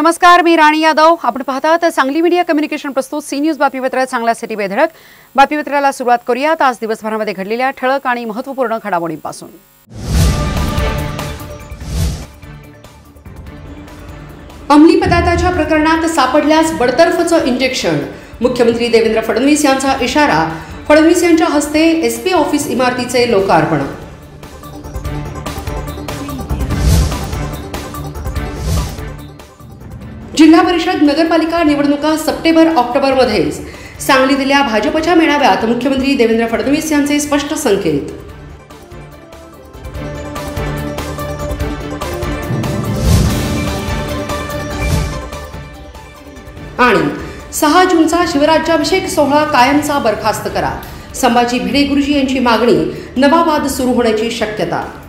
नमस्कार, मी राणी यादव. आपण पाहतात सांगली मीडिया कम्युनिकेशन प्रस्तुत सी न्यूज बातमीपत्र चांगल्यासाठी बेधडक. बातमीपत्राला सुरुवात करूयात आज दिवसभरामध्ये घडलेल्या ठळक आणि महत्त्वपूर्ण घडामोडींपासून. अंमली पदार्थाच्या प्रकरणात सापडल्यास बडतर्फचं इंजेक्शन. मुख्यमंत्री देवेंद्र फडणवीस यांचा इशारा. फडणवीस यांच्या हस्ते एसपी ऑफिस इमारतीचे लोकार्पण. जिल्हा परिषद नगरपालिका निवडणुका सप्टेंबर-ऑक्टोबरमध्ये. सांगलीतल्या भाजपच्या मेळाव्यात मुख्यमंत्री देवेंद्र फडणवीस यांचे स्पष्ट संकेत. आणि 6 जूनचा शिवराज्याभिषेक सोहळा कायमचा बरखास्त करा. संभाजी भिडे गुरुजी यांची मागणी. नवा वाद सुरू होण्याची शक्यता.